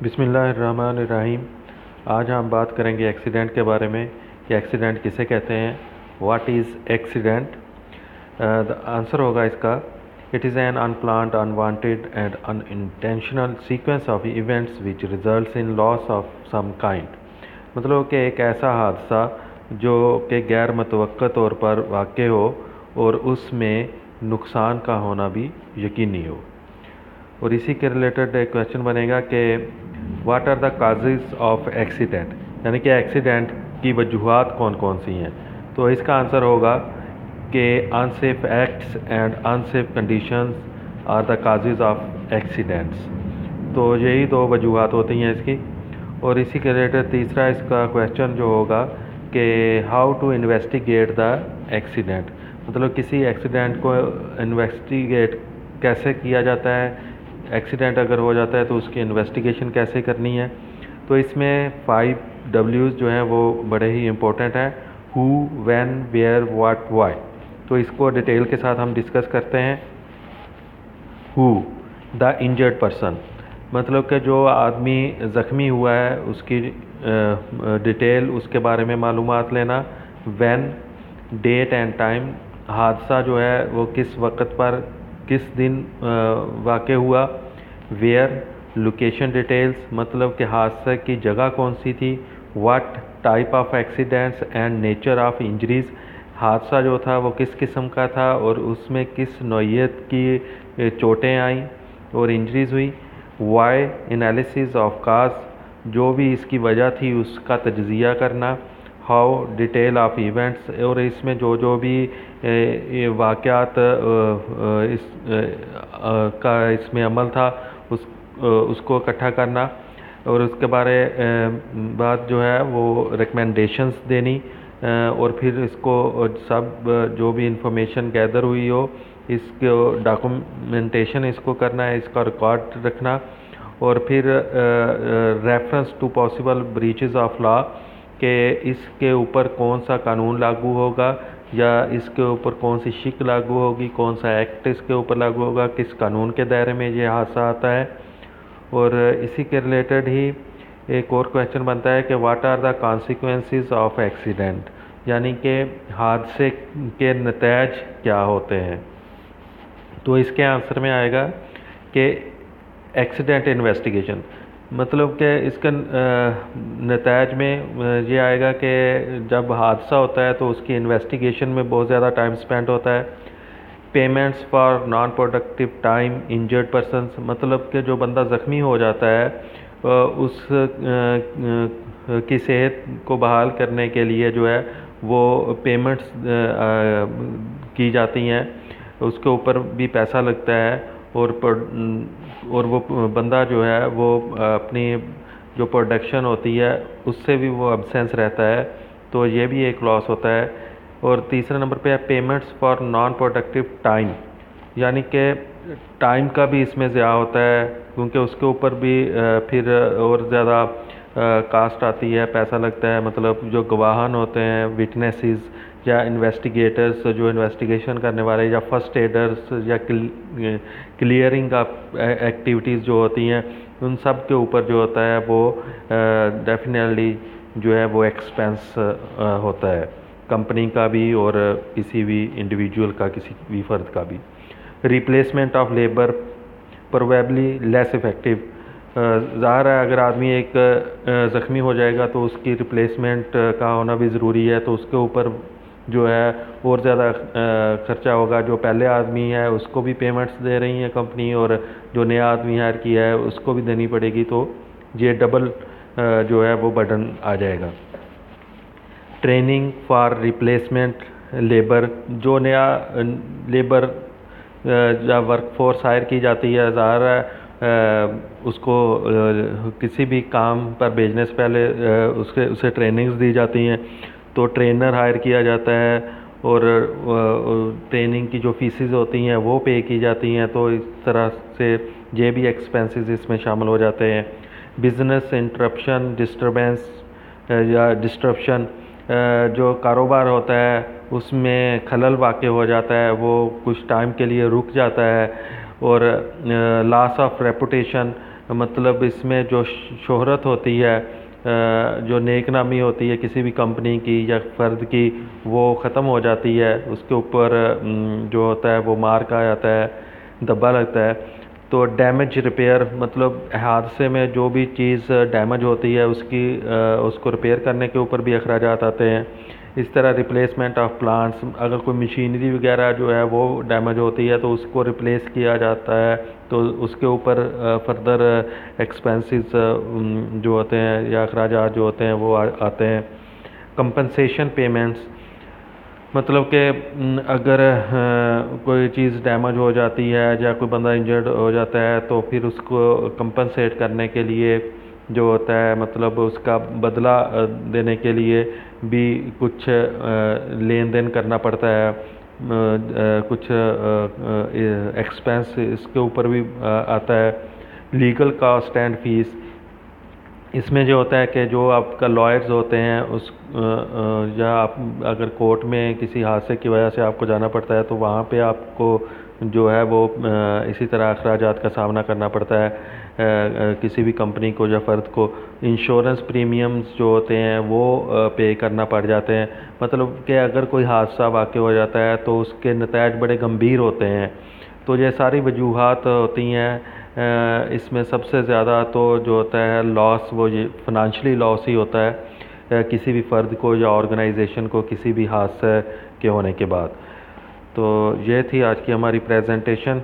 बिस्मिल्लाहिर्रहमानिर्रहीम। आज हम बात करेंगे एक्सीडेंट के बारे में कि एक्सीडेंट किसे कहते हैं। What is accident? The answer होगा इसका, it is an unplanned, unwanted and unintentional sequence of events which results in loss of some kind. मतलब कि एक ऐसा हादसा जो कि गैर मुतवक्का तौर पर वाक़ हो और उसमें नुकसान का होना भी यकीनी हो। और इसी के रिलेटेड एक क्वेश्चन बनेगा कि what are the causes of accident, यानी कि एक्सीडेंट की वजूहात कौन कौन सी हैं। तो इसका आंसर होगा कि unsafe acts and unsafe conditions are the causes of accidents. तो यही दो वजूहात होती हैं इसकी। और इसी के रिलेटेड तीसरा इसका क्वेश्चन जो होगा कि how to investigate the accident, मतलब किसी एक्सीडेंट को इन्वेस्टिगेट कैसे किया जाता है। एक्सीडेंट अगर हो जाता है तो उसकी इन्वेस्टिगेशन कैसे करनी है। तो इसमें 5 W's जो हैं वो बड़े ही इम्पोर्टेंट हैं, who, when, where, what, why. तो इसको डिटेल के साथ हम डिस्कस करते हैं। हु, द इंजर्ड पर्सन, मतलब कि जो आदमी ज़ख्मी हुआ है उसकी डिटेल, उसके बारे में मालूमात लेना। व्हेन, डेट एंड टाइम, हादसा जो है वो किस वक्त पर किस दिन वाक़ हुआ। वेयर, लोकेशन डिटेल्स, मतलब कि हादसे की जगह कौन सी थी। What, type of accidents and nature of injuries, हादसा जो था वो किस किस्म का था और उसमें किस नौइयत की चोटें आईं और इंजरीज़ हुई। वाई, एनालिसिस ऑफ काज, जो भी इसकी वजह थी उसका तज्ज़िया करना। हाउ, डिटेल ऑफ इवेंट्स, और इसमें जो जो भी वाक़यात इस का इसमें अमल था उसको इकट्ठा करना। और उसके बाद जो है वो रिकमेंडेशंस देनी। और फिर इसको सब जो भी इंफॉर्मेशन गैदर हुई हो इसको डॉक्यूमेंटेशन इसको करना है, इसका रिकॉर्ड रखना। और फिर reference to possible breaches of law, कि इसके ऊपर कौन सा कानून लागू होगा या इसके ऊपर कौन सी शिक लागू होगी, कौन सा एक्ट इसके ऊपर लागू होगा, किस कानून के दायरे में ये हादसा आता है। और इसी के रिलेटेड ही एक और क्वेश्चन बनता है कि what are the consequences of accident, यानी कि हादसे के नतीजे क्या होते हैं। तो इसके आंसर में आएगा कि एक्सीडेंट इन्वेस्टिगेशन, मतलब कि इसका नतीज में ये आएगा कि जब हादसा होता है तो उसकी इन्वेस्टिगेशन में बहुत ज़्यादा टाइम स्पेंड होता है। Payments for non productive time injured persons, मतलब कि जो बंदा ज़ख्मी हो जाता है उस की सेहत को बहाल करने के लिए जो है वो पेमेंट्स की जाती हैं, उसके ऊपर भी पैसा लगता है। और वो बंदा जो है वो अपनी जो प्रोडक्शन होती है उससे भी वो एब्सेंस रहता है, तो ये भी एक लॉस होता है। और तीसरे नंबर पे है payments for non productive time, यानी कि टाइम का भी इसमें ज़्यादा होता है क्योंकि उसके ऊपर भी फिर और ज़्यादा कास्ट आती है, पैसा लगता है। मतलब जो गवाहन होते हैं, विटनेसेस या इन्वेस्टिगेटर्स जो इन्वेस्टिगेशन करने वाले, या फर्स्ट एडर्स, या क्लियरिंग का एक्टिविटीज़ जो होती हैं, उन सब के ऊपर जो होता है वो डेफिनेटली जो है वो एक्सपेंस होता है, कंपनी का भी और किसी भी इंडिविजुअल का, किसी भी फ़र्द का भी। Replacement of labour probably less effective, ज़ाहिर है अगर आदमी एक ज़ख्मी हो जाएगा तो उसकी रिप्लेसमेंट का होना भी ज़रूरी है, तो उसके ऊपर जो है और ज़्यादा खर्चा होगा। जो पहले आदमी है उसको भी पेमेंट्स दे रही है कंपनी, और जो नया आदमी हायर किया है उसको भी देनी पड़ेगी, तो ये डबल जो है वो बर्डन आ जाएगा। ट्रेनिंग फॉर रिप्लेसमेंट लेबर, जो नया लेबर या वर्क फोर्स हायर की जाती है, ज़ाहिर है उसको किसी भी काम पर भेजने से पहले उसे ट्रेनिंग्स दी जाती हैं, तो ट्रेनर हायर किया जाता है और ट्रेनिंग की जो फीसेस होती हैं वो पे की जाती हैं। तो इस तरह से ये भी एक्सपेंसेस इसमें शामिल हो जाते हैं। बिज़नेस इंटरप्शन, डिस्टरबेंस या डिस्ट्रप्शन, जो कारोबार होता है उसमें खलल वाक़ हो जाता है, वो कुछ टाइम के लिए रुक जाता है। और लॉस ऑफ रेपुटेशन, मतलब इसमें जो शोहरत होती है, जो नेक नामी होती है किसी भी कंपनी की या फ़र्द की, वो ख़त्म हो जाती है। उसके ऊपर जो होता है वो मार्क आ जाता है, धब्बा लगता है। तो डैमेज रिपेयर, मतलब हादसे में जो भी चीज़ डैमेज होती है उसको रिपेयर करने के ऊपर भी अखराजात आते हैं। इस तरह रिप्लेसमेंट ऑफ प्लांट्स, अगर कोई मशीनरी वगैरह जो है वो डैमेज होती है तो उसको रिप्लेस किया जाता है, तो उसके ऊपर फर्दर एक्सपेंसेस जो होते हैं या अखराजात जो होते हैं वो आते हैं। कंपनसेशन पेमेंट्स, मतलब कि अगर कोई चीज़ डैमेज हो जाती है या कोई बंदा इंजर्ड हो जाता है तो फिर उसको कंपनसेट करने के लिए जो होता है, मतलब उसका बदला देने के लिए भी कुछ लेन देन करना पड़ता है। कुछ एक्सपेंस इसके ऊपर भी आता है। लीगल कॉस्ट एंड फीस, इसमें जो होता है कि जो आपका लॉयर्स होते हैं या आप अगर कोर्ट में किसी हादसे की वजह से आपको जाना पड़ता है तो वहाँ पे आपको जो है वो इसी तरह अखराजात का सामना करना पड़ता है किसी भी कंपनी को या फ़र्द को। इंश्योरेंस प्रीमियम्स जो होते हैं वो पे करना पड़ जाते हैं। मतलब कि अगर कोई हादसा वाक़ हो जाता है तो उसके नतायज बड़े गंभीर होते हैं। तो ये सारी वजूहात होती हैं। इसमें सबसे ज़्यादा तो जो होता है लॉस, वो ये फ़ाइनेंशियली लॉस ही होता है किसी भी फ़र्द को या ऑर्गेनाइजेशन को किसी भी हादसे के होने के बाद। तो ये थी आज की हमारी प्रेजेंटेशन।